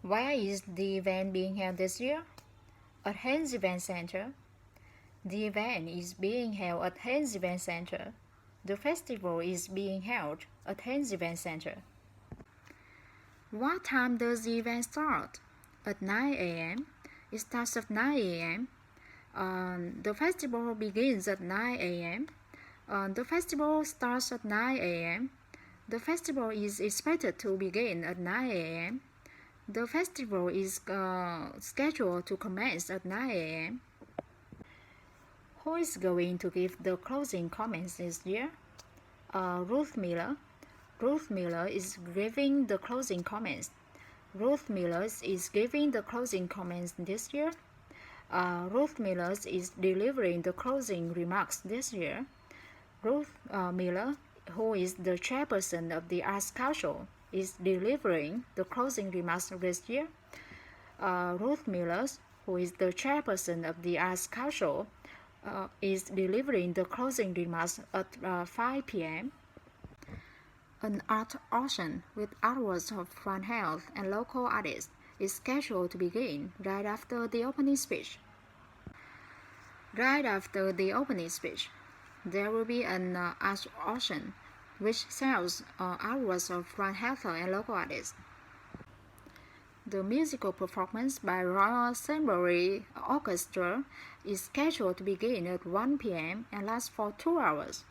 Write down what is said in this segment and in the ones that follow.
Where is the event being held this year? At Haynes Event Center. The event is being held at Haynes Event Center. The festival is being held at Haynes Event Center. What time does the event start? At 9 a.m. It starts at 9 a.m. The festival begins at 9 a.m. The festival starts at 9 a.m. The festival is expected to begin at 9 a.m. The festival is scheduled to commence at 9 a.m. Who is going to give the closing comments this year? Ruth Miller. Ruth Miller is giving the closing comments. Ruth Miller is giving the closing comments this year. Ruth Miller is delivering the closing remarks this year. Ruth Miller, who is the chairperson of the Arts Council, is delivering the closing remarks this year. Ruth Miller, who is the chairperson of the Arts Council, is delivering the closing remarks at 5 p.m. An art auction with artworks of Front Health and local artists is scheduled to begin right after the opening speech. Right after the opening speech, there will be an art auction which sells artworks of Front Health and local artists. The musical performance by Royal Sainsbury Orchestra is scheduled to begin at 1 p.m. and last for 2 hours.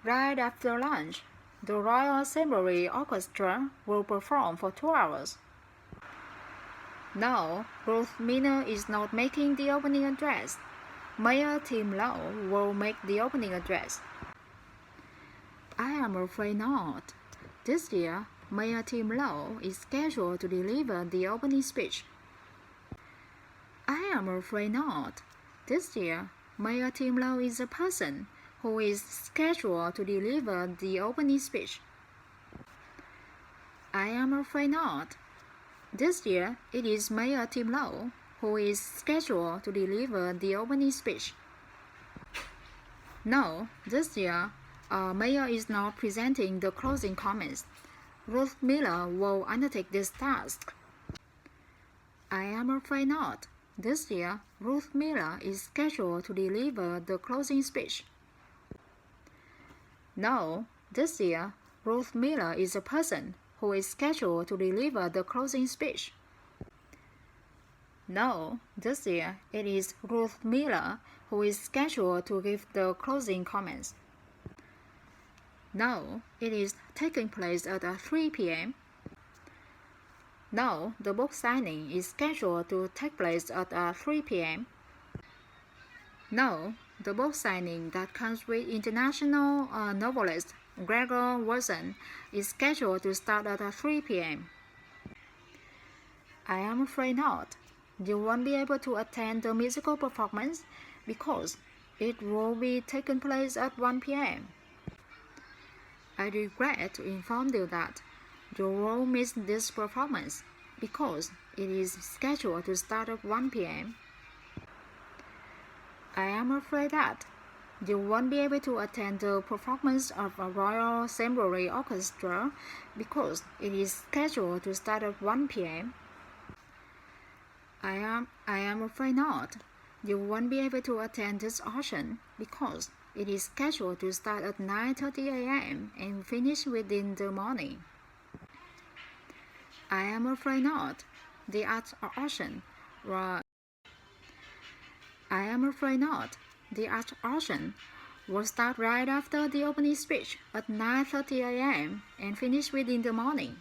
Right after lunch, the Royal Sainsbury Orchestra will perform for 2 hours. No, Ruth Miller is not making the opening address. Mayor Tim Lowe will make the opening address. I am afraid not. This year, Mayor Tim Lowe is scheduled to deliver the opening speech. I am afraid not. This year, Mayor Tim Lowe is a person who is scheduled to deliver the opening speech. I am afraid not. This year, it is Mayor Tim Lowe who is scheduled to deliver the opening speech. No, this year, Mayor is not presenting the closing comments. Ruth Miller will undertake this task. I am afraid not. This year, Ruth Miller is scheduled to deliver the closing speech. No, this year, Ruth Miller is a person who is scheduled to deliver the closing speech. No, this year, it is Ruth Miller who is scheduled to give the closing comments. No, it is taking place at 3 p.m. No, the book signing is scheduled to take place at 3 p.m. No, the book signing that comes with international novelist Gregor Wilson is scheduled to start at 3 p.m. I am afraid not. You won't be able to attend the musical performance because it will be taking place at 1 p.m. I regret to inform you that you will miss this performance because it is scheduled to start at 1 p.m. I am afraid that you won't be able to attend the performance of a Royal Sainsbury Orchestra because it is scheduled to start at 1 p.m. I am afraid not. You won't be able to attend this auction because it is scheduled to start at 9:30 a.m. and finish within the morning. I am afraid not. The art auction will start right after the opening speech at 9:30 a.m. and finish within the morning.